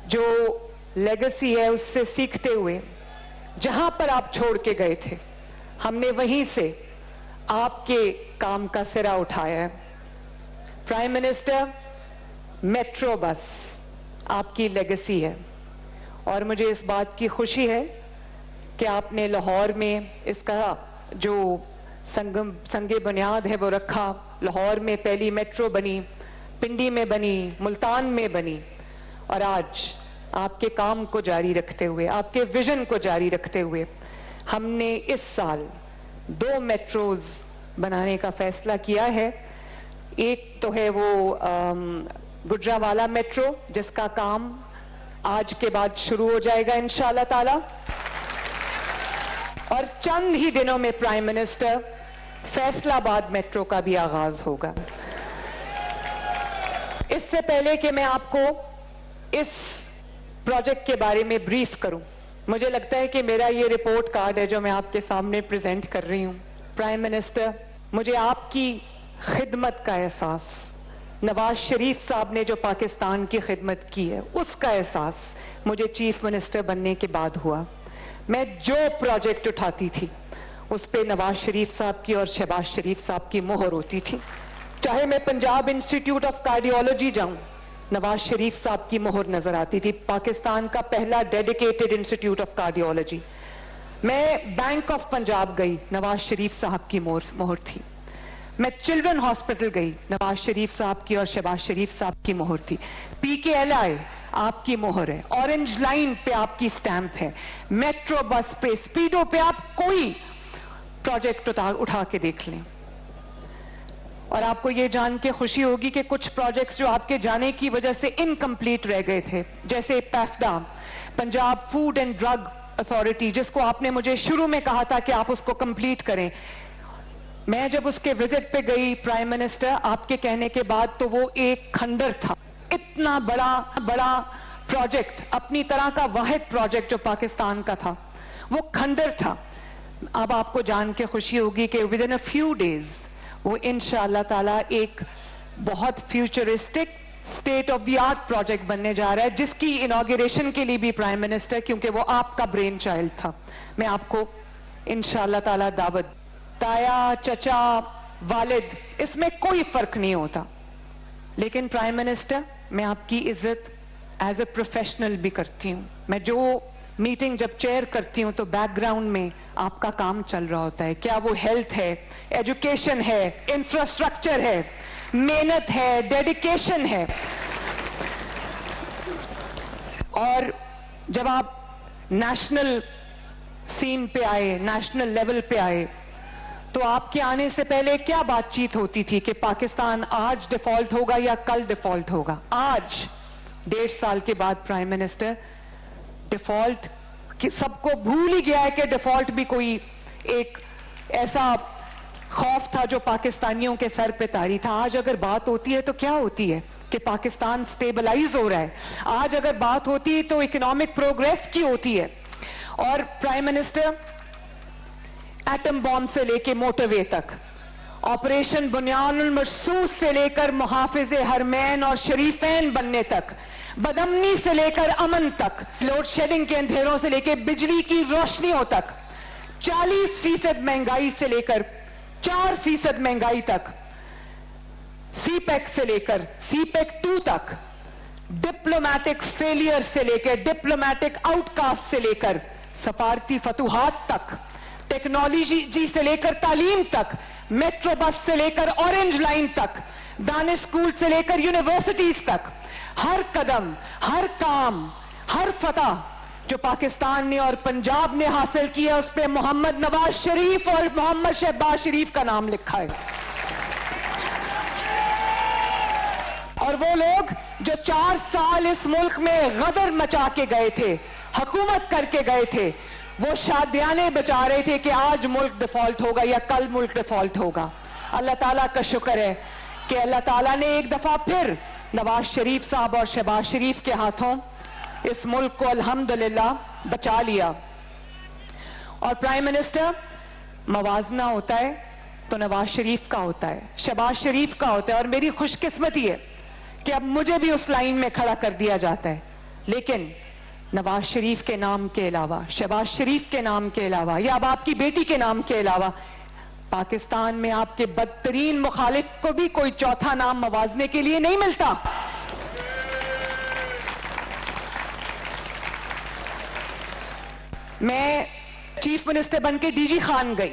जो लेगेसी है उससे सीखते हुए जहां पर आप छोड़ के गए थे, हमने वहीं से आपके काम का सिरा उठाया है। प्राइम मिनिस्टर, मेट्रो बस आपकी लेगेसी है और मुझे इस बात की खुशी है कि आपने लाहौर में इसका जो संगे बुनियाद है वो रखा। लाहौर में पहली मेट्रो बनी, पिंडी में बनी, मुल्तान में बनी और आज आपके काम को जारी रखते हुए, आपके विजन को जारी रखते हुए हमने इस साल 2 मेट्रोज बनाने का फैसला किया है। एक तो है वो गुजरावाला मेट्रो जिसका काम आज के बाद शुरू हो जाएगा इंशाअल्लाह ताला और चंद ही दिनों में प्राइम मिनिस्टर फैसलाबाद मेट्रो का भी आगाज होगा। इससे पहले कि मैं आपको इस प्रोजेक्ट के बारे में ब्रीफ करूं, मुझे लगता है कि मेरा ये रिपोर्ट कार्ड है जो मैं आपके सामने प्रेजेंट कर रही हूं। प्राइम मिनिस्टर, मुझे आपकी खिदमत का एहसास, नवाज शरीफ साहब ने जो पाकिस्तान की खिदमत की है उसका एहसास मुझे चीफ मिनिस्टर बनने के बाद हुआ। मैं जो प्रोजेक्ट उठाती थी उस पे नवाज शरीफ साहब की और शहबाज शरीफ साहब की मोहर होती थी। चाहे मैं पंजाब इंस्टीट्यूट ऑफ कार्डियोलॉजी जाऊं, नवाज शरीफ साहब की मोहर नजर आती थी, पाकिस्तान का पहला डेडिकेटेड इंस्टीट्यूट ऑफ कार्डियोलॉजी। मैं बैंक ऑफ पंजाब गई, नवाज शरीफ साहब की मोहर थी। मैं चिल्ड्रन हॉस्पिटल गई, नवाज शरीफ साहब की और शहबाज शरीफ साहब की मोहर थी। PKLI आपकी मोहर है, ऑरेंज लाइन पे आपकी स्टैंप है, मेट्रो बस पे, स्पीडो पे आप कोई प्रोजेक्ट उठा के देख लें और आपको ये जान के खुशी होगी कि कुछ प्रोजेक्ट्स जो आपके जाने की वजह से इनकम्प्लीट रह गए थे, जैसे PFDA, Punjab food and drug authority, जिसको आपने मुझे शुरू में कहा था कि आप उसको कंप्लीट करें। मैं जब उसके विजिट पे गई प्राइम मिनिस्टर, आपके कहने के बाद, तो वो एक खंडर था। इतना बड़ा प्रोजेक्ट, अपनी तरह का वाहिद प्रोजेक्ट जो पाकिस्तान का था, वो खंडर था। अब आपको जान के खुशी होगी कि with in a few days वो इंशाअल्लाह ताला एक बहुत futuristic state of the art project बनने जा रहा है, जिसकी इनॉग्रेशन के लिए भी प्राइम मिनिस्टर, क्योंकि वो आपका ब्रेन चाइल्ड था, मैं आपको इंशाअल्लाह ताला दावत, ताया, चचा, वालिद, इसमें कोई फर्क नहीं होता। लेकिन प्राइम मिनिस्टर, मैं आपकी इज्जत एज ए प्रोफेशनल भी करती हूं। मैं जो मीटिंग जब चेयर करती हूं तो बैकग्राउंड में आपका काम चल रहा होता है। क्या वो हेल्थ है, एजुकेशन है, इंफ्रास्ट्रक्चर है, मेहनत है, डेडिकेशन है। और जब आप नेशनल सीन पे आए, नेशनल लेवल पे आए, तो आपके आने से पहले क्या बातचीत होती थी कि पाकिस्तान आज डिफॉल्ट होगा या कल डिफॉल्ट होगा। आज 1.5 साल के बाद प्राइम मिनिस्टर, डिफॉल्ट सबको भूल ही गया है कि डिफॉल्ट भी कोई एक ऐसा खौफ था जो पाकिस्तानियों के सर पे तारी था। आज अगर बात होती है तो क्या होती है कि पाकिस्तान स्टेबलाइज हो रहा है। आज अगर बात होती है तो इकोनॉमिक प्रोग्रेस की होती है। और प्राइम मिनिस्टर, एटम बॉम्ब से लेकर मोटरवे तक, ऑपरेशन बुनियानुल मरसूस से लेकर मुहाफिजे हरमैन और शरीफैन बनने तक, बदअमनी से लेकर अमन तक, लोड शेडिंग के अंधेरों से लेकर बिजली की रोशनियों तक, 40% महंगाई से लेकर 4% महंगाई तक, CPEC से लेकर CPEC 2 तक, डिप्लोमैटिक फेलियर से लेकर डिप्लोमैटिक आउटकास्ट से लेकर सफारती फतूहात तक, टेक्नोलॉजी से लेकर तालीम तक, मेट्रो बस से लेकर ऑरेंज लाइन तक, दानिश स्कूल से लेकर यूनिवर्सिटीज तक, हर कदम, हर काम, हर फतह जो पाकिस्तान ने और पंजाब ने हासिल किया, उस पर मोहम्मद नवाज शरीफ और मोहम्मद शहबाज शरीफ का नाम लिखा है। और वो लोग जो 4 साल इस मुल्क में गदर मचा के गए थे, हुकूमत करके गए थे, वो शादियाने बचा रहे थे कि आज मुल्क डिफॉल्ट होगा या कल मुल्क डिफॉल्ट होगा। अल्लाह ताला का शुक्र है कि अल्लाह ताला ने एक दफा फिर नवाज शरीफ साहब और शहबाज शरीफ के हाथों इस मुल्क को अल्हम्दुलिल्लाह बचा लिया। और प्राइम मिनिस्टर, मवाजना होता है तो नवाज शरीफ का होता है, शहबाज शरीफ का होता है। और मेरी खुशकिस्मती है कि अब मुझे भी उस लाइन में खड़ा कर दिया जाता है लेकिन नवाज शरीफ के नाम के अलावा, शहबाज शरीफ के नाम के अलावा या अब आपकी बेटी के नाम के अलावा पाकिस्तान में आपके बदतरीन मुखालिफ को भी कोई चौथा नाम मवाजने के लिए नहीं मिलता। मैं चीफ मिनिस्टर बनके डीजी खान गई।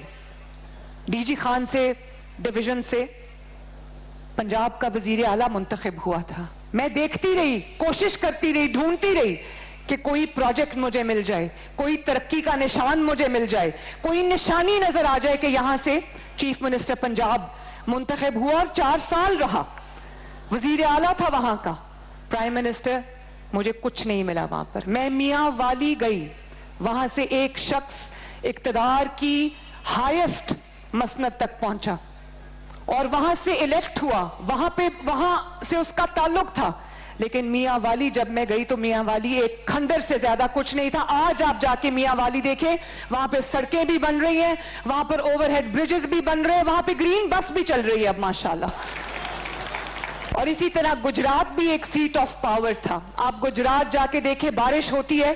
डीजी खान से डिवीजन से पंजाब का वजीर आला मुंतखब हुआ था। मैं देखती रही, कोशिश करती रही, ढूंढती रही कि कोई प्रोजेक्ट मुझे मिल जाए, कोई तरक्की का निशान मुझे मिल जाए, कोई निशानी नजर आ जाए कि यहां से चीफ मिनिस्टर पंजाब मुंतखब हुआ और 4 साल रहा, वजीर आला था वहां का, प्राइम मिनिस्टर। मुझे कुछ नहीं मिला वहां पर। मैं मियां वाली गई, वहां से एक शख्स इक्तदार की हाईएस्ट मसनद तक पहुंचा और वहां से इलेक्ट हुआ, वहां से उसका ताल्लुक था। लेकिन मियां वाली जब मैं गई तो मियां वाली एक खंडर से ज्यादा कुछ नहीं था। आज आप जाके मियां वाली देखें, वहां पे सड़कें भी बन रही हैं, वहां पर ओवरहेड ब्रिजेस भी बन रहे हैं, वहां पे ग्रीन बस भी चल रही है अब माशाल्लाह। और इसी तरह गुजरात भी एक सीट ऑफ पावर था। आप गुजरात जाके देखें, बारिश होती है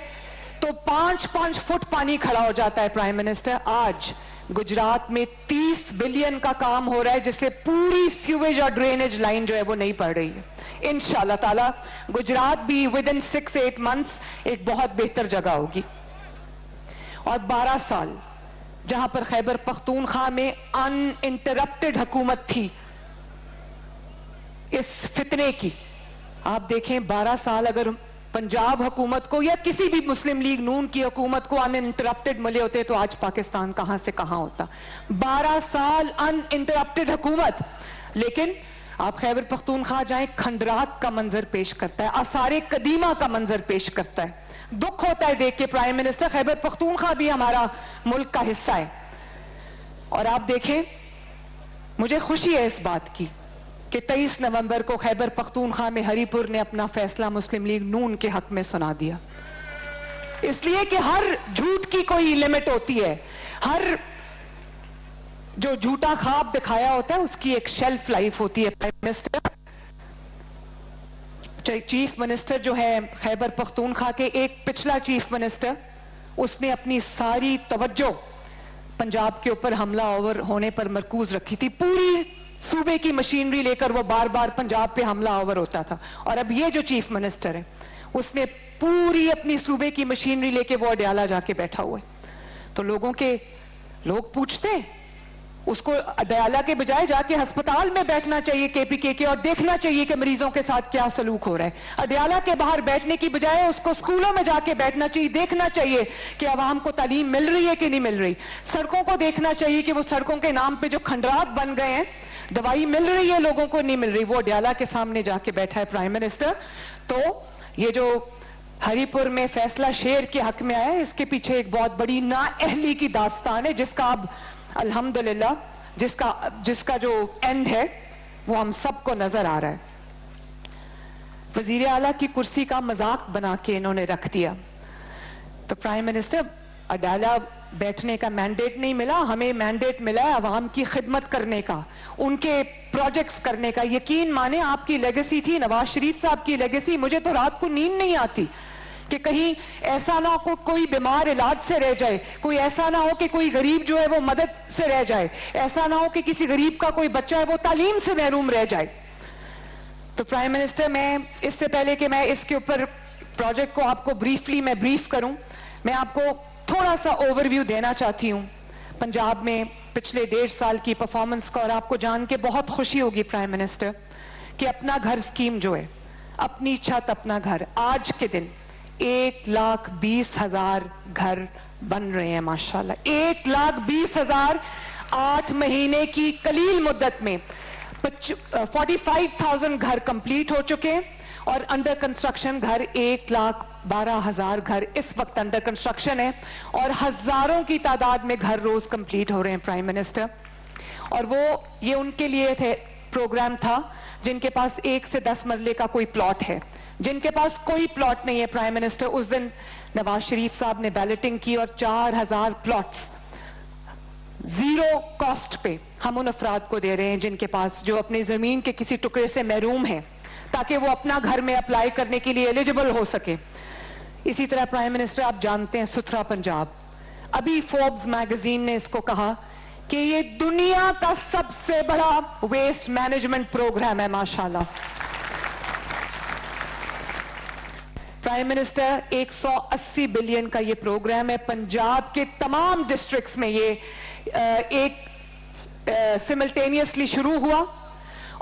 तो 5-5 फुट पानी खड़ा हो जाता है प्राइम मिनिस्टर। आज गुजरात में 30 बिलियन का काम हो रहा है जिससे पूरी सीवेज और ड्रेनेज लाइन जो है वो नहीं पड़ रही है। इंशाल्लाह ताला गुजरात भी विद इन 6-8 मंथ्स एक बहुत बेहतर जगह होगी। और 12 साल जहां पर खैबर पख्तूनख्वा में अनइंटरप्टेड हुकूमत थी इस फितने की, आप देखें 12 साल अगर पंजाब हुकूमत को या किसी भी मुस्लिम लीग नून की हुकूमत को अनइंटरप्टेड मिले होते तो आज पाकिस्तान कहां से कहां होता। 12 साल अनइंटरप्टेड हुकूमत। लेकिन आप खैबर पख्तूनख्वा जाएं, खंडरात का मंजर पेश करता है, आसारे कदीमा का मंजर पेश करता है। दुख होता है देख के प्राइम मिनिस्टर, खैबर पख्तूनख्वा भी हमारा मुल्क का हिस्सा है। और आप देखें, मुझे खुशी है इस बात की कि 23 नवंबर को खैबर पख्तूनख्वा में हरीपुर ने अपना फैसला मुस्लिम लीग नून के हक में सुना दिया। इसलिए कि हर झूठ की कोई लिमिट होती है, हर जो झूठा ख्वाब दिखाया होता है उसकी एक शेल्फ लाइफ होती है। प्राइम मिनिस्टर, चीफ मिनिस्टर जो है खैबर पख्तूनख्वा के, एक पिछला चीफ मिनिस्टर, उसने अपनी सारी तवज्जो पंजाब के ऊपर हमला आवर होने पर मरकूज रखी थी। पूरी सूबे की मशीनरी लेकर वो बार बार पंजाब पे हमला आवर होता था। और अब ये जो चीफ मिनिस्टर है उसने पूरी अपनी सूबे की मशीनरी लेके वो अडयाला जाके बैठा हुआ है। तो लोग पूछते हैं उसको अडयाला के बजाय जाके अस्पताल में बैठना चाहिए केपीके के, और देखना चाहिए कि मरीजों के साथ क्या सलूक हो रहा है। अडयाला के बाहर बैठने की बजाय उसको स्कूलों में जाके बैठना चाहिए, देखना चाहिए कि अवाम को तालीम मिल रही है कि नहीं मिल रही। सड़कों को देखना चाहिए कि वो सड़कों के नाम पे जो खंडरात बन गए हैं, दवाई मिल रही है लोगों को नहीं मिल रही। वो अडयाला के सामने जाके बैठा है प्राइम मिनिस्टर। तो ये जो हरीपुर में फैसला शेर के हक में आया है, इसके पीछे एक बहुत बड़ी नाअहली की दास्तान है जिसका अब अल्हम्दुलिल्लाह जिसका जो एंड है वो हम सबको नजर आ रहा है। वजीर आला की कुर्सी का मजाक बना के इन्होंने रख दिया। तो प्राइम मिनिस्टर, अडयाला बैठने का मैंडेट नहीं मिला, हमें मैंडेट मिला है अवाम की खिदमत करने का, उनके प्रोजेक्ट्स करने का। यकीन माने आपकी लेगेसी थी, नवाज शरीफ साहब की लेगेसी। मुझे तो रात को नींद नहीं आती कि कहीं ऐसा ना हो कोई बीमार इलाज से रह जाए, कोई ऐसा ना हो कि कोई गरीब जो है वो मदद से रह जाए, ऐसा ना हो कि किसी गरीब का कोई बच्चा है वो तालीम से महरूम रह जाए। तो प्राइम मिनिस्टर, मैं इससे पहले कि मैं इसके ऊपर प्रोजेक्ट को आपको ब्रीफली मैं ब्रीफ करूं, मैं आपको थोड़ा सा ओवरव्यू देना चाहती हूं पंजाब में पिछले 1.5 साल की परफॉर्मेंस का। और आपको जान के बहुत खुशी होगी प्राइम मिनिस्टर कि अपना घर स्कीम जो है, अपनी छत अपना घर, आज के दिन 1,20,000 घर बन रहे हैं माशाल्लाह। 1,20,000 8 महीने की कलील मुद्दत में 45,000 घर कंप्लीट हो चुके हैं और अंडर कंस्ट्रक्शन घर 1,12,000 घर इस वक्त अंडर कंस्ट्रक्शन है और हजारों की तादाद में घर रोज कंप्लीट हो रहे हैं प्राइम मिनिस्टर। और वो ये उनके लिए थे प्रोग्राम था जिनके पास 1 से 10 मरले का कोई प्लॉट है, जिनके पास कोई प्लॉट नहीं है प्राइम मिनिस्टर। उस दिन नवाज शरीफ साहब ने बैलेटिंग की और 4,000 प्लॉट्स जीरो कॉस्ट पे हम उन अफराद को दे रहे हैं जिनके पास, जो अपनी जमीन के किसी टुकड़े से महरूम है, ताकि वो अपना घर में अप्लाई करने के लिए एलिजिबल हो सके। इसी तरह प्राइम मिनिस्टर, आप जानते हैं सुथरा पंजाब, अभी फोर्ब्स मैगजीन ने इसको कहा कि ये दुनिया का सबसे बड़ा वेस्ट मैनेजमेंट प्रोग्राम है। माशाल्लाह। प्राइम मिनिस्टर, 180 बिलियन का ये प्रोग्राम है। पंजाब के तमाम डिस्ट्रिक्ट्स में ये एक सिमल्टेनियसली शुरू हुआ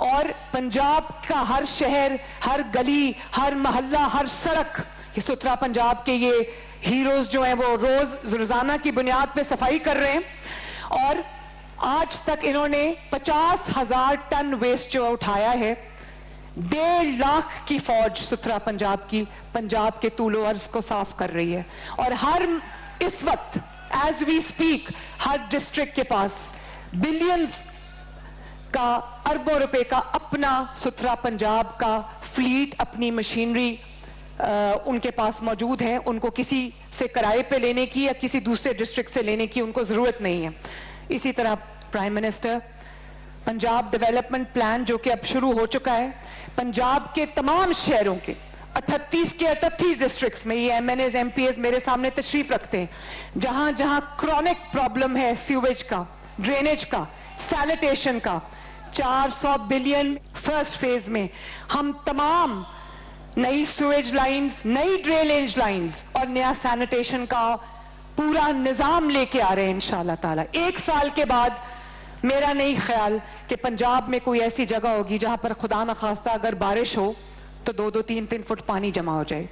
और पंजाब का हर शहर, हर गली, हर मोहल्ला, हर सड़क, ये सुथरा पंजाब के ये हीरोज जो हैं वो रोजाना की बुनियाद पे सफाई कर रहे हैं और आज तक इन्होंने 50,000 टन वेस्ट जो उठाया है। 1.5 लाख की फौज सुथरा पंजाब की पंजाब के तूलो अर्ज को साफ कर रही है और इस वक्त एज वी स्पीक हर डिस्ट्रिक्ट के पास बिलियंस का, अरबों रुपए का अपना सुथरा पंजाब का फ्लीट, अपनी मशीनरी उनके पास मौजूद है। उनको किसी से किराए पे लेने की या किसी दूसरे डिस्ट्रिक्ट से लेने की उनको जरूरत नहीं है। इसी तरह prime minister, Punjab development plan जो कि अब शुरू हो चुका है, पंजाब के तमाम शहरों के 38 के 38 डिस्ट्रिक्ट्स में, ये MNAs MPAs मेरे सामने तशरीफ रखते हैं, जहां जहां क्रॉनिक प्रॉब्लम है सीवेज का, ड्रेनेज का, सैनिटेशन का, 400 बिलियन फर्स्ट फेज में हम तमाम नई सीवेज लाइंस, नई ड्रेनेज लाइंस और नया सैनिटेशन का पूरा निजाम लेके आ रहे हैं इंशाल्लाह ताला। 1 साल के बाद मेरा नहीं ख्याल कि पंजाब में कोई ऐसी जगह होगी जहां पर खुदा न खास्ता अगर बारिश हो तो 2-2, 3-3 फुट पानी जमा हो जाए।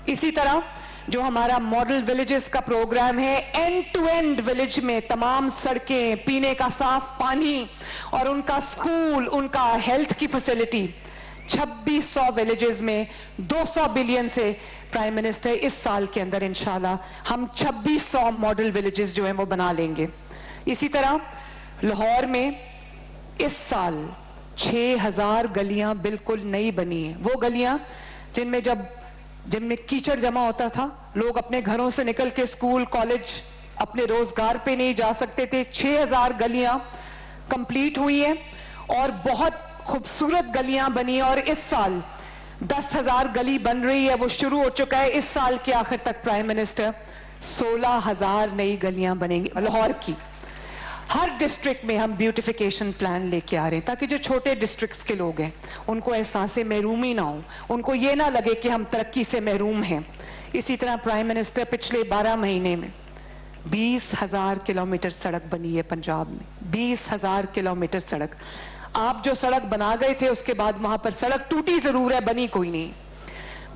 इसी तरह जो हमारा मॉडल विलेजेस का प्रोग्राम है, एंड टू एंड विलेज में तमाम सड़कें, पीने का साफ पानी और उनका स्कूल, उनका हेल्थ की फैसिलिटी, 2600 विलेजेस में 200 बिलियन से प्राइम मिनिस्टर इस साल के अंदर इंशाल्लाह हम 2600 मॉडल विलेजेस जो हैं वो बना लेंगे। इसी तरह लाहौर में इस साल 6000 गलियां बिल्कुल नई बनी हैं। वो गलियां जिनमें कीचड़ जमा होता था, लोग अपने घरों से निकल के स्कूल, कॉलेज, अपने रोजगार पे नहीं जा सकते थे। 6000 गलियां कंप्लीट हुई हैं और बहुत खूबसूरत गलियां बनी और इस साल 10,000 गली बन रही है, वो शुरू हो चुका है। इस साल के आखिर तक प्राइम मिनिस्टर 16,000 नई गलियां बनेंगी लाहौर की। हर डिस्ट्रिक्ट में हम ब्यूटिफिकेशन प्लान लेके आ रहे हैं ताकि जो छोटे डिस्ट्रिक्ट्स के लोग हैं उनको एहसास महरूमी ना हो, उनको ये ना लगे कि हम तरक्की से महरूम हैं। इसी तरह प्राइम मिनिस्टर, पिछले 12 महीने में 20,000 किलोमीटर सड़क बनी है पंजाब में। 20,000 किलोमीटर सड़क। आप जो सड़क बना गए थे उसके बाद वहां पर सड़क टूटी जरूर है, बनी कोई नहीं।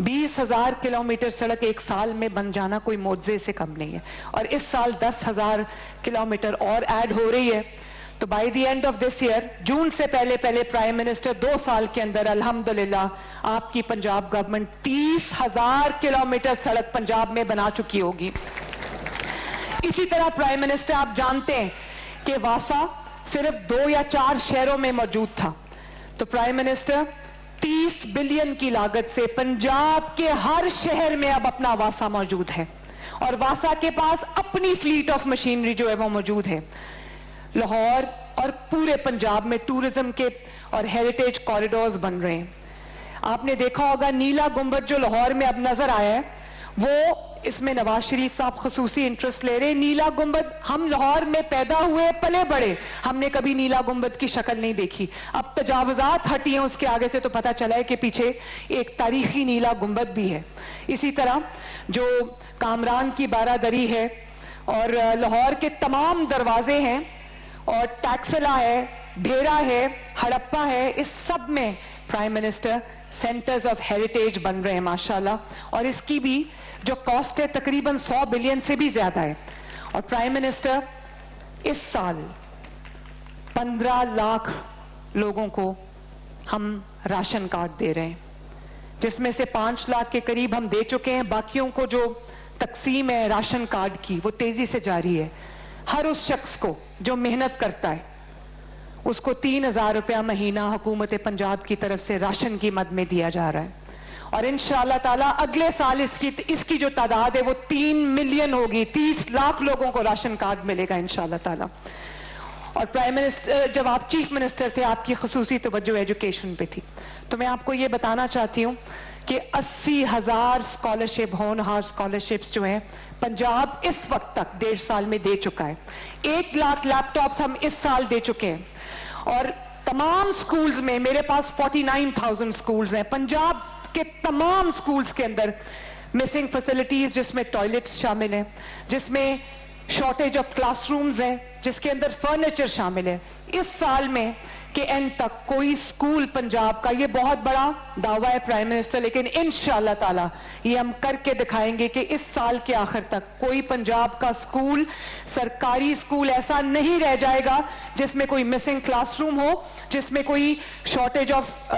20,000 किलोमीटर सड़क एक साल में बन जाना कोई मौजज़े से कम नहीं है और इस साल 10,000 किलोमीटर और ऐड हो रही है। तो by the end of this year, June से पहले प्राइम मिनिस्टर 2 साल के अंदर अल्हम्दुलिल्लाह आपकी पंजाब गवर्नमेंट 30,000 किलोमीटर सड़क पंजाब में बना चुकी होगी। इसी तरह प्राइम मिनिस्टर, आप जानते हैं कि वासा सिर्फ 2 या 4 शहरों में मौजूद था, तो प्राइम मिनिस्टर 30 बिलियन की लागत से पंजाब के हर शहर में अब अपना वासा मौजूद है और वासा के पास अपनी फ्लीट ऑफ मशीनरी जो है वो मौजूद है। लाहौर और पूरे पंजाब में टूरिज्म के और हेरिटेज कॉरिडोर्स बन रहे हैं। आपने देखा होगा नीला गुंबद जो लाहौर में अब नजर आया है, वो इसमें नवाज शरीफ साहब खसूसी इंटरेस्ट ले रहे हैं। नीला गुंबद, हम लाहौर में पैदा हुए, पले बड़े, हमने कभी नीला गुंबद की शक्ल नहीं देखी। अब तजावुजात हटी हैं उसके आगे से तो पता चला है कि पीछे एक तारीखी नीला गुंबद भी है। इसी तरह जो कामरान की बारादरी है और लाहौर के तमाम दरवाजे हैं और टैक्सला है, भेरा है, हड़प्पा है, इस सब में prime minister centres of heritage बन रहे हैं माशाल्लाह और इसकी भी जो कॉस्ट है तकरीबन 100 बिलियन से भी ज्यादा है। और प्राइम मिनिस्टर इस साल 15 लाख लोगों को हम राशन कार्ड दे रहे हैं, जिसमें से 5 लाख के करीब हम दे चुके हैं। बाकियों को जो तकसीम है राशन कार्ड की वो तेजी से जारी है। हर उस शख्स को जो मेहनत करता है उसको 3,000 रुपया महीना हुकूमत पंजाब की तरफ से राशन की मद में दिया जा रहा है और इंशाअल्लाह ताला अगले साल इसकी जो तादाद है वो 3 मिलियन होगी। 30 लाख लोगों को राशन कार्ड मिलेगा इंशाअल्लाह ताला। और प्राइम मिनिस्टर, जब आप चीफ मिनिस्टर थे, आपकी खसूसी तवज्जो एजुकेशन पे थी। तो मैं आपको ये बताना चाहती हूँ कि 80,000 स्कॉलरशिप, होनहार स्कॉलरशिप्स जो हैं पंजाब इस वक्त तक 1.5 साल में दे चुका है। 1 लाख लैपटॉप्स हम इस साल दे चुके हैं। और तमाम स्कूल्स में, मेरे पास 49,000 स्कूल्स हैं पंजाब के तमाम स्कूल्स के अंदर, मिसिंग फैसिलिटीज जिसमें टॉयलेट्स शामिल हैं, जिसमें शॉर्टेज ऑफ क्लासरूम्स है, जिसके अंदर फर्नीचर शामिल है। इस साल में के एंड तक कोई स्कूल पंजाब का, ये बहुत बड़ा दावा है प्राइम मिनिस्टर, लेकिन इंशाअल्लाह ताला ये हम करके दिखाएंगे कि इस साल के आखिर तक कोई पंजाब का स्कूल, सरकारी स्कूल ऐसा नहीं रह जाएगा जिसमें कोई मिसिंग क्लासरूम हो, जिसमें कोई शॉर्टेज ऑफ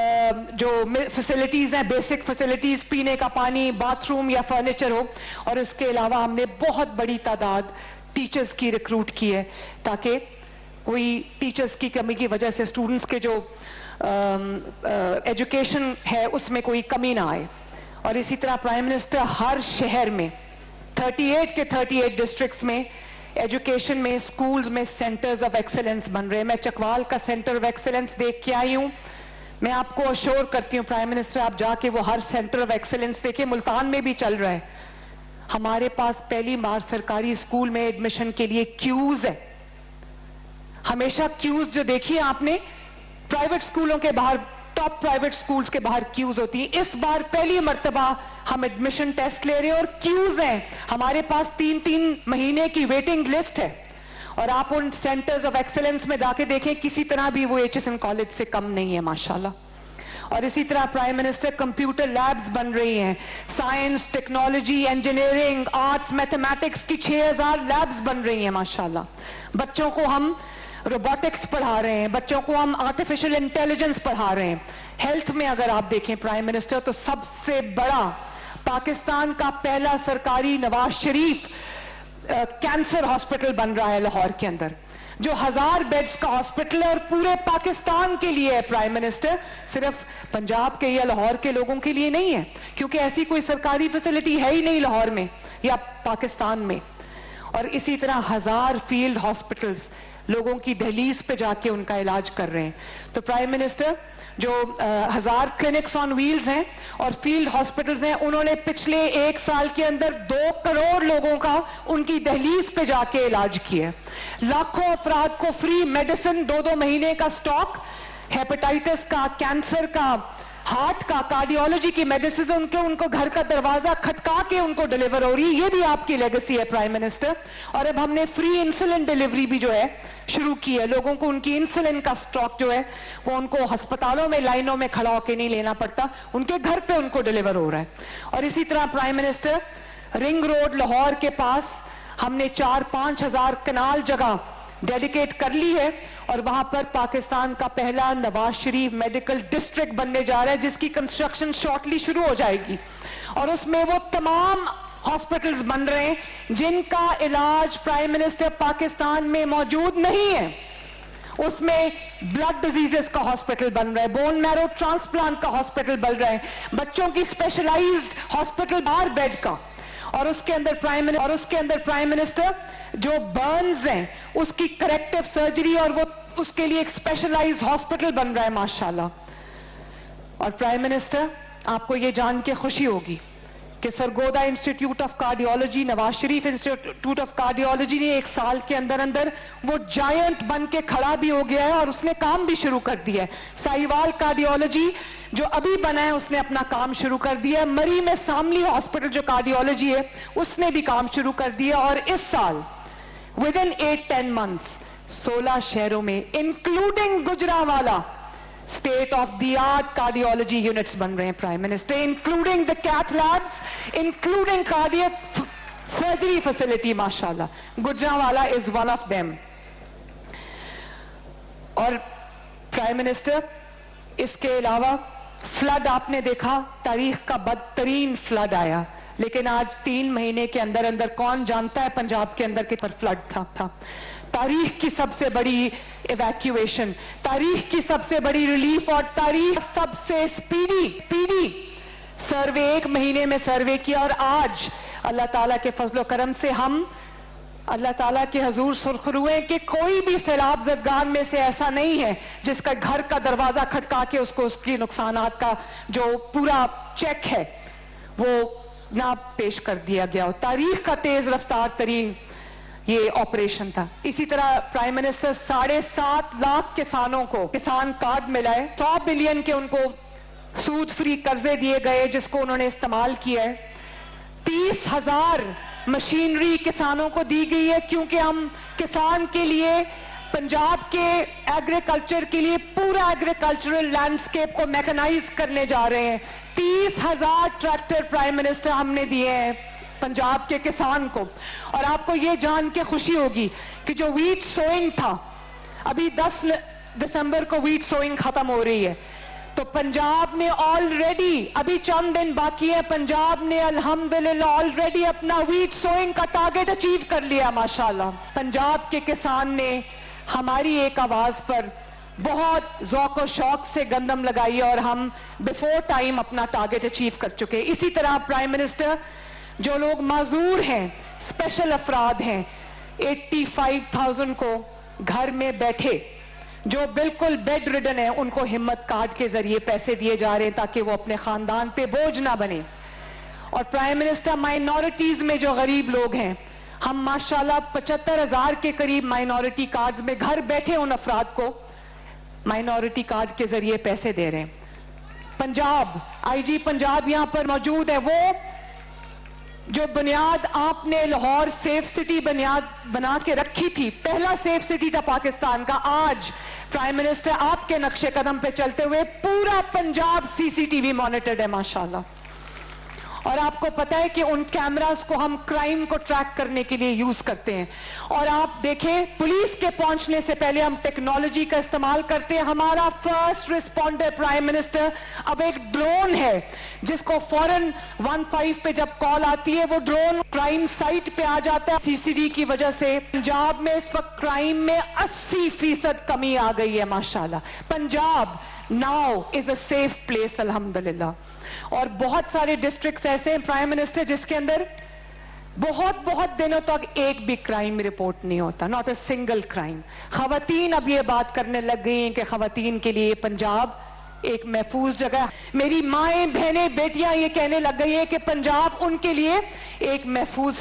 जो फैसिलिटीज हैं, बेसिक फैसिलिटीज, पीने का पानी, बाथरूम या फर्नीचर हो। और इसके अलावा हमने बहुत बड़ी तादाद टीचर्स की रिक्रूट की है ताकि कोई टीचर्स की कमी की वजह से स्टूडेंट्स के जो एजुकेशन है उसमें कोई कमी ना आए। और इसी तरह प्राइम मिनिस्टर हर शहर में 38 के 38 डिस्ट्रिक्ट्स में एजुकेशन में, स्कूल्स में सेंटर्स ऑफ एक्सेलेंस बन रहे हैं। मैं चकवाल का सेंटर ऑफ एक्सेलेंस देख के आई हूं। मैं आपको अश्योर करती हूं प्राइम मिनिस्टर, आप जाके वो हर सेंटर ऑफ एक्सेलेंस देखिए। मुल्तान में भी चल रहा है। हमारे पास पहली बार सरकारी स्कूल में एडमिशन के लिए क्यूज है। हमेशा क्यूज जो देखिए आपने प्राइवेट स्कूलों के बाहर, टॉप प्राइवेट स्कूल्स के बाहर क्यूज होती है। इस बार पहली मर्तबा हम एडमिशन टेस्ट ले रहे हैं और क्यूज हैं। हमारे पास 3-3 महीने की वेटिंग लिस्ट है। और आप उन सेंटर्स ऑफ एक्सेलेंस में जाके देखें, किसी तरह भी वो HSN कॉलेज से कम नहीं है माशाल्लाह। और इसी तरह प्राइम मिनिस्टर कंप्यूटर लैब्स बन रही हैं, science, technology, engineering, arts, mathematics की 6,000 लैब्स बन रही हैं माशाल्लाह। बच्चों को हम रोबोटिक्स पढ़ा रहे हैं, बच्चों को हम आर्टिफिशियल इंटेलिजेंस पढ़ा रहे हैं। हेल्थ में अगर आप देखें प्राइम मिनिस्टर, तो सबसे बड़ा पाकिस्तान का पहला सरकारी नवाज शरीफ कैंसर हॉस्पिटल बन रहा है लाहौर के अंदर, जो 1000 बेड्स का हॉस्पिटल है और पूरे पाकिस्तान के लिए है प्राइम मिनिस्टर, सिर्फ पंजाब के या लाहौर के लोगों के लिए नहीं है, क्योंकि ऐसी कोई सरकारी फैसिलिटी है ही नहीं लाहौर में या पाकिस्तान में। और इसी तरह 1000 फील्ड हॉस्पिटल्स लोगों की दहलीज पे जाके उनका इलाज कर रहे हैं। तो प्राइम मिनिस्टर जो 1000 क्लिनिक्स ऑन व्हील्स हैं और फील्ड हॉस्पिटल्स हैं, उन्होंने पिछले 1 साल के अंदर 2 करोड़ लोगों का उनकी दहलीज पे जाके इलाज किया। लाखों अफराद को फ्री मेडिसिन, 2-2 महीने का स्टॉक, हेपेटाइटिस का, कैंसर का, हार्ट का, कार्डियोलॉजी की मेडिसिन उनको घर का दरवाजा खटका के उनको डिलीवर हो रही है। ये भी आपकी लेगेसी है प्राइम मिनिस्टर। और अब हमने फ्री इंसुलिन डिलीवरी भी जो है शुरू की है। लोगों को उनकी इंसुलिन का स्टॉक जो है वो उनको अस्पतालों में लाइनों में खड़ा होकर नहीं लेना पड़ता, उनके घर पे उनको डिलीवर हो रहा है। और इसी तरह prime minister ring road Lahore के पास हमने 4-5 हजार कनाल जगह डेडिकेट कर ली है और वहां पर पाकिस्तान का पहला नवाज शरीफ मेडिकल डिस्ट्रिक्ट बनने जा रहा है, जिसकी कंस्ट्रक्शन शॉर्टली शुरू हो जाएगी। और उसमें वो तमाम हॉस्पिटल्स बन रहे हैं जिनका इलाज प्राइम मिनिस्टर पाकिस्तान में मौजूद नहीं है। उसमें ब्लड डिजीजेस का हॉस्पिटल बन रहा है, बोन मैरो ट्रांसप्लांट का हॉस्पिटल बन रहा है, बच्चों की स्पेशलाइज्ड हॉस्पिटल 12 बेड का। और उसके अंदर प्राइम मिनिस्टर जो बर्न्स हैं उसकी करेक्टिव सर्जरी और वो उसके लिए एक स्पेशलाइज्ड हॉस्पिटल बन रहा है माशाल्लाह। और प्राइम मिनिस्टर, आपको ये जान के खुशी होगी कि Sargodha institute of cardiology, Nawaz Sharif institute of cardiology ने 1 साल के अंदर अंदर वो जायंट बन के खड़ा भी हो गया है और उसने काम भी शुरू कर दिया है। साहिवाल कार्डियोलॉजी जो अभी बना है उसने अपना काम शुरू कर दिया है। मरी में सामली हॉस्पिटल जो कार्डियोलॉजी है उसने भी काम शुरू कर दिया। और इस साल विद इन 8-10 मंथ्स 16 शहरों में including Gujranwala state of the art cardiology units बन रहे हैं prime minister, including the cath labs, including cardiac surgery facility माशाल्लाह। Gujranwala is one of them. और प्राइम मिनिस्टर, इसके अलावा फ्लड आपने देखा, तारीख का बदतरीन फ्लड आया, लेकिन आज 3 महीने के अंदर अंदर कौन जानता है पंजाब के अंदर कितना फ्लड था। तारीख की सबसे बड़ी इवैक्यूएशन, तारीख की सबसे बड़ी रिलीफ और तारीख सबसे स्पीडी सर्वे 1 महीने में सर्वे किया। और आज अल्लाह ताला के फजलो करम से हम अल्लाह ताला के हजूर सुरखरू है कि कोई भी सैलाब ज़दगान में से ऐसा नहीं है जिसका घर का दरवाजा खटका के उसको उसकी नुकसानात का जो पूरा चेक है वो ना पेश कर दिया गया हो। तारीख का तेज रफ्तार तरीन ये ऑपरेशन था। इसी तरह प्राइम मिनिस्टर 7.5 लाख किसानों को किसान कार्ड मिला है। 100 बिलियन के उनको सूद फ्री कर्जे दिए गए जिसको उन्होंने इस्तेमाल किया है। 30,000 मशीनरी किसानों को दी गई है क्योंकि हम किसान के लिए पंजाब के एग्रीकल्चर के लिए पूरा एग्रीकल्चरल लैंडस्केप को मैकेनाइज करने जा रहे हैं। 30,000 ट्रैक्टर प्राइम मिनिस्टर हमने दिए हैं पंजाब के किसान को। और आपको ये जान के खुशी होगी कि जो वीट सोइंग था, अभी 10 दिसंबर को वीट सोइंग खत्म हो रही है, तो पंजाब ने ऑलरेडी, अभी चंद दिन बाकी है, पंजाब ने अल्हम्दुलिल्लाह ऑलरेडी अपना वीट सोइंग का टारगेट अचीव कर लिया माशाल्लाह। पंजाब के किसान ने हमारी एक आवाज पर बहुत ज़ौक़ और शौक से गंदम लगाई और हम बिफोर टाइम अपना टारगेट अचीव कर चुके। इसी तरह प्राइम मिनिस्टर जो लोग माजूर हैं, स्पेशल अफराद हैं, 85,000 को घर में बैठे जो बिल्कुल बेड रिडन है उनको हिम्मत कार्ड के जरिए पैसे दिए जा रहे हैं ताकि वो अपने खानदान पे बोझ ना बने। और प्राइम मिनिस्टर माइनॉरिटीज में जो गरीब लोग हैं, हम माशाल्लाह 75,000 के करीब माइनॉरिटी कार्ड्स में घर बैठे उन अफराद को माइनॉरिटी कार्ड के जरिए पैसे दे रहे हैं। पंजाब आईजी पंजाब यहां पर मौजूद है। वो जो बुनियाद आपने लाहौर सेफ सिटी बुनियाद बना के रखी थी, पहला सेफ सिटी था पाकिस्तान का, आज प्राइम मिनिस्टर आपके नक्शे कदम पे चलते हुए पूरा पंजाब सीसीटीवी मॉनिटर्ड है माशाल्लाह। और आपको पता है कि उन कैमरास को हम क्राइम को ट्रैक करने के लिए यूज करते हैं। और आप देखें, पुलिस के पहुंचने से पहले हम टेक्नोलॉजी का इस्तेमाल करते हैं। हमारा फर्स्ट रिस्पॉन्डर प्राइम मिनिस्टर अब एक ड्रोन है जिसको फौरन 15 पे जब कॉल आती है वो ड्रोन क्राइम साइट पे आ जाता है। सीसीडी की वजह से पंजाब में इस वक्त क्राइम में 80% कमी आ गई है माशाल्लाह। Punjab now is a safe place अल्हम्दुलिल्लाह। और बहुत सारे डिस्ट्रिक्ट्स ऐसे हैं प्राइम मिनिस्टर जिसके अंदर बहुत दिनों तक एक भी क्राइम रिपोर्ट नहीं होता, नॉट अ सिंगल क्राइम। खवातीन अब ये बात करने लग गई हैं कि खवातीन के लिए पंजाब एक महफूज जगह। मेरी माएं, बहनें, बेटियां ये कहने लग गई हैं कि पंजाब उनके लिए एक महफूज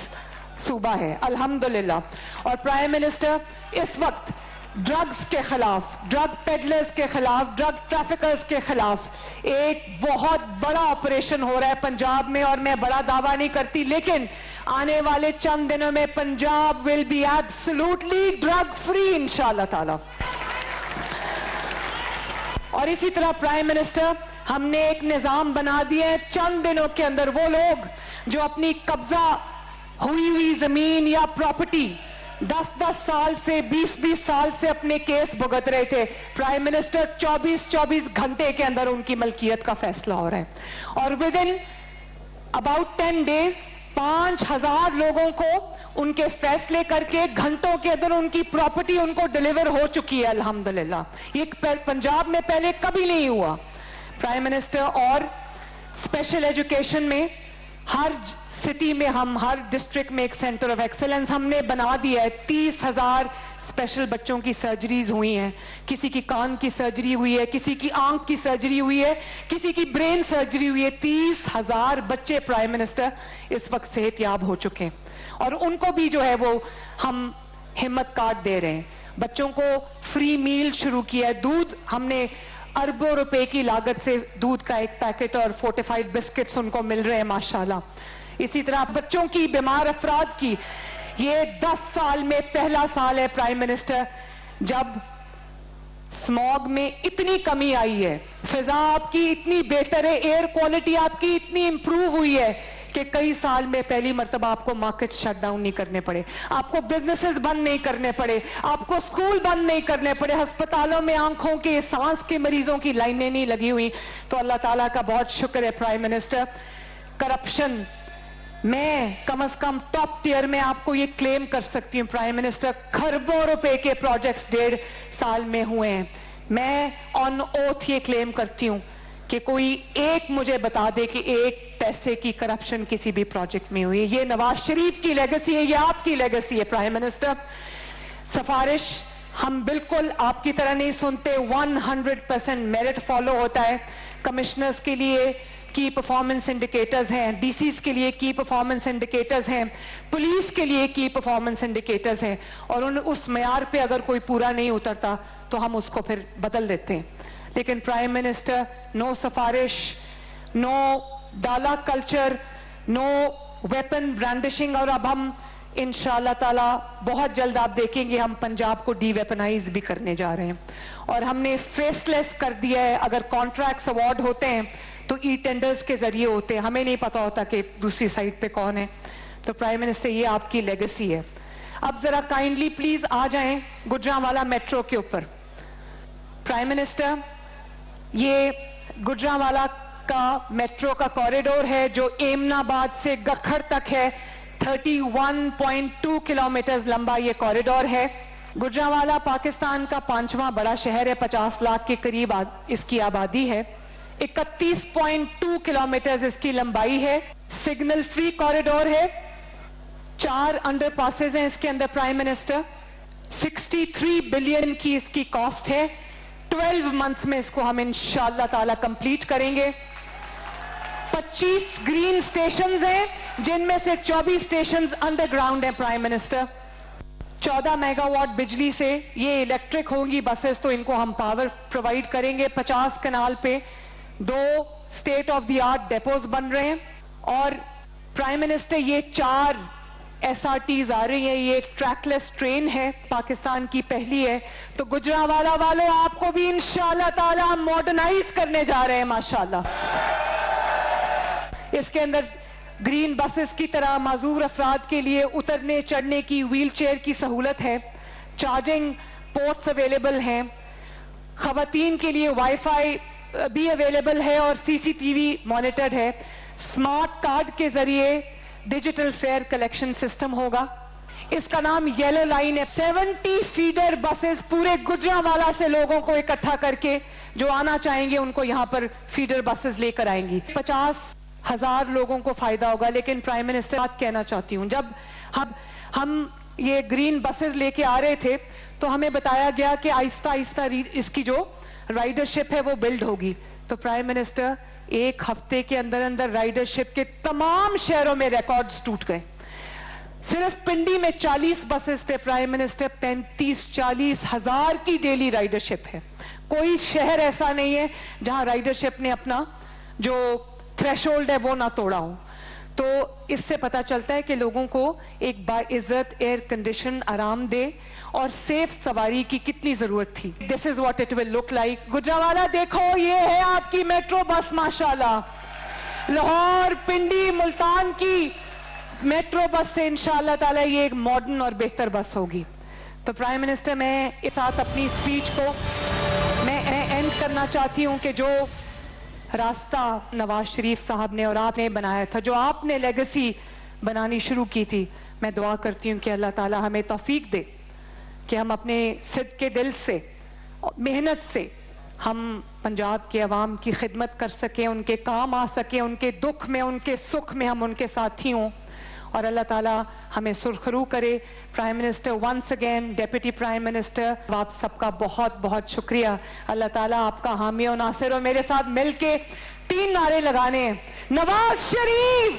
सूबा है अल्हम्दुलिल्लाह। और प्राइम मिनिस्टर इस वक्त ड्रग्स के खिलाफ, ड्रग पेडलर्स के खिलाफ, ड्रग ट्रैफिकर्स के खिलाफ एक बहुत बड़ा ऑपरेशन हो रहा है पंजाब में। और मैं बड़ा दावा नहीं करती, लेकिन आने वाले चंद दिनों में Punjab will be absolutely drug free इंशाल्लाह ताला। और इसी तरह प्राइम मिनिस्टर हमने एक निजाम बना दिया है, चंद दिनों के अंदर वो लोग जो अपनी कब्जा हुई जमीन या प्रॉपर्टी 10-10 साल से 20-20 साल से अपने केस भुगत रहे थे, प्राइम मिनिस्टर 24-24 घंटे के अंदर उनकी मलकियत का फैसला हो रहा है। और विद इन अबाउट 10 डेज 5,000 लोगों को उनके फैसले करके घंटों के अंदर उनकी प्रॉपर्टी उनको डिलीवर हो चुकी है अल्हम्दुलिल्लाह। ये पंजाब में पहले कभी नहीं हुआ। प्राइम मिनिस्टर और स्पेशल एजुकेशन में हर सिटी में, हम हर डिस्ट्रिक्ट में एक सेंटर ऑफ एक्सेलेंस हमने बना दिया है। 30,000 स्पेशल बच्चों की सर्जरीज हुई हैं। किसी की कान की सर्जरी हुई है, किसी की आंख की सर्जरी हुई है, किसी की ब्रेन सर्जरी हुई है। 30,000 बच्चे प्राइम मिनिस्टर इस वक्त सेहतयाब हो चुके हैं। और उनको भी जो है वो हम हिम्मत कार्ड दे रहे हैं। बच्चों को फ्री मील शुरू किया है। दूध हमने अरबों रुपए की लागत से दूध का एक पैकेट और फोर्टिफाइड बिस्किट्स उनको मिल रहे हैं माशाल्लाह। इसी तरह बच्चों की, बीमार अफराद की, ये 10 साल में पहला साल है प्राइम मिनिस्टर जब स्मॉग में इतनी कमी आई है, फिजा आपकी इतनी बेहतर है, एयर क्वालिटी आपकी इतनी इंप्रूव हुई है कि कई साल में पहली मर्तबा आपको मार्केट शट डाउन नहीं करने पड़े, आपको बिजनेसेस बंद नहीं करने पड़े, आपको स्कूल बंद नहीं करने पड़े, अस्पतालों में आंखों के, सांस के मरीजों की लाइनें नहीं लगी हुई। तो अल्लाह ताला का बहुत शुक्र है प्राइम मिनिस्टर। करप्शन मैं कम से कम टॉप टियर में आपको ये क्लेम कर सकती हूँ प्राइम मिनिस्टर, खरबों रुपए के प्रोजेक्ट्स 1.5 साल में हुए हैं। मैं ऑन ओथ ये क्लेम करती हूँ कि कोई एक मुझे बता दे कि एक पैसे की करप्शन किसी भी प्रोजेक्ट में हुई। ये नवाज शरीफ की लेगेसी है, ये आपकी लेगेसी है प्राइम मिनिस्टर। सिफारिश हम बिल्कुल आपकी तरह नहीं सुनते, 100% मेरिट फॉलो होता है। कमिश्नर्स के लिए की परफॉर्मेंस इंडिकेटर्स हैं, डीसीज के लिए की परफॉर्मेंस इंडिकेटर्स हैं, पुलिस के लिए की परफॉर्मेंस इंडिकेटर्स हैं, और उस मेयार पे अगर कोई पूरा नहीं उतरता तो हम उसको फिर बदल देते हैं। लेकिन प्राइम मिनिस्टर, नो सिफारिश, नो डाला कल्चर, नो वेपन ब्रांडिशिंग, और अब हम इंशाअल्लाह ताला बहुत जल्द आप देखेंगे हम पंजाब को डीवेपनाइज भी करने जा रहे हैं। और हमने फेसलेस कर दिया है, अगर कॉन्ट्रैक्ट्स अवार्ड होते हैं तो ई टेंडर्स के जरिए होते हैं, हमें नहीं पता होता कि दूसरी साइड पे कौन है। तो प्राइम मिनिस्टर ये आपकी लेगेसी है। अब जरा काइंडली प्लीज आ जाएं गुजरांवाला मेट्रो के ऊपर। प्राइम मिनिस्टर, ये गुजरांवाला का मेट्रो का कॉरिडोर है जो एमनाबाद से गखर तक है। 31.2 किलोमीटर लंबा ये कॉरिडोर है। गुजरांवाला पाकिस्तान का 5वां बड़ा शहर है, 50 लाख के करीब इसकी आबादी है। 31.2 किलोमीटर इसकी लंबाई है। सिग्नल फ्री कॉरिडोर है, 4 अंडरपासेस हैं इसके अंदर प्राइम मिनिस्टर। 63 बिलियन की इसकी कॉस्ट है। 12 मंथ्स में इसको हम इंशाअल्लाह ताला कंप्लीट करेंगे। 25 ग्रीन स्टेशंस हैं जिनमें से 24 स्टेशंस अंडरग्राउंड हैं प्राइम मिनिस्टर। 14 मेगावाट बिजली से ये इलेक्ट्रिक होंगी बसेस, तो इनको हम पावर प्रोवाइड करेंगे। 50 कनाल पे 2 state of the art depots बन रहे हैं। और प्राइम मिनिस्टर, ये 4 SRTs आ रही है, ये एक ट्रैकलेस ट्रेन है, पाकिस्तान की पहली है। तो गुजरांवाला वालों, आपको भी इंशाअल्लाह ताला हम मॉडर्नाइज करने जा रहे हैं माशाअल्लाह। इसके अंदर ग्रीन बसेस की तरह माजूर अफराद के लिए उतरने चढ़ने की व्हील चेयर की सहूलत है। चार्जिंग पोर्ट्स अवेलेबल हैं। खवातीन के लिए वाईफाई भी अवेलेबल है और CCTV मॉनिटर्ड है। स्मार्ट कार्ड के जरिए डिजिटल फेयर कलेक्शन सिस्टम होगा। इसका नाम येलो लाइन है। 70 फीडर बसेस पूरे गुजरांवाला से लोगों को इकट्ठा करके जो आना चाहेंगे उनको यहां पर फीडर बसेस लेकर आएंगी। 50,000 लोगों को फायदा होगा। लेकिन प्राइम मिनिस्टर, बात कहना चाहती हूं, जब हम ये ग्रीन बसेस लेके आ रहे थे तो हमें बताया गया कि आहिस्ता आहिस्ता इसकी जो राइडरशिप है वो बिल्ड होगी। तो प्राइम मिनिस्टर, 1 हफ्ते के अंदर अंदर राइडरशिप के तमाम शहरों में रिकॉर्ड्स टूट गए। सिर्फ पिंडी में 40 बसेस पे प्राइम मिनिस्टर 35-40 हजार की डेली राइडरशिप है। कोई शहर ऐसा नहीं है जहां राइडरशिप ने अपना जो थ्रेशोल्ड है वो ना तोड़ा हो। तो इससे पता चलता है कि लोगों को एक बाइज्जत एयर कंडीशन आरामदेह और सेफ सवारी की कितनी जरूरत थी। This is what it will look like. Gujranwala देखो, ये है आपकी मेट्रो बस माशाल्लाह। लाहौर, पिंडी, मुल्तान की मेट्रो बस से इंशाअल्लाह ताला ये एक मॉडर्न और बेहतर बस होगी। तो प्राइम मिनिस्टर, मैं इस साथ अपनी स्पीच को मैं एंड करना चाहती हूं कि जो रास्ता नवाज शरीफ साहब ने और आपने बनाया था, जो आपने लेगेसी बनानी शुरू की थी, मैं दुआ करती हूं कि अल्लाह ताला हमें तौफीक दे कि हम अपने सिद्क़ के दिल से और मेहनत से हम पंजाब के अवाम की खिदमत कर सकें, उनके काम आ सकें, उनके दुख में उनके सुख में हम उनके साथी हों और अल्लाह ताला हमें सुरखरू करे। Prime minister, once again deputy prime minister, आप सबका बहुत बहुत शुक्रिया। अल्लाह ताला आपका हामी और नासिर। और मेरे साथ मिलके 3 नारे लगाने हैं। नवाज शरीफ,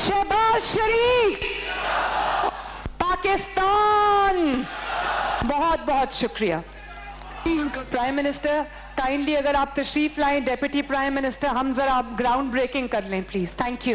शहबाज शरीफ, पाकिस्तान। बहुत बहुत शुक्रिया। प्राइम मिनिस्टर, काइंडली अगर आप तशरीफ लाएं, डेप्यूटी प्राइम मिनिस्टर, हम जरा ग्राउंड ब्रेकिंग कर लें प्लीज। Thank you.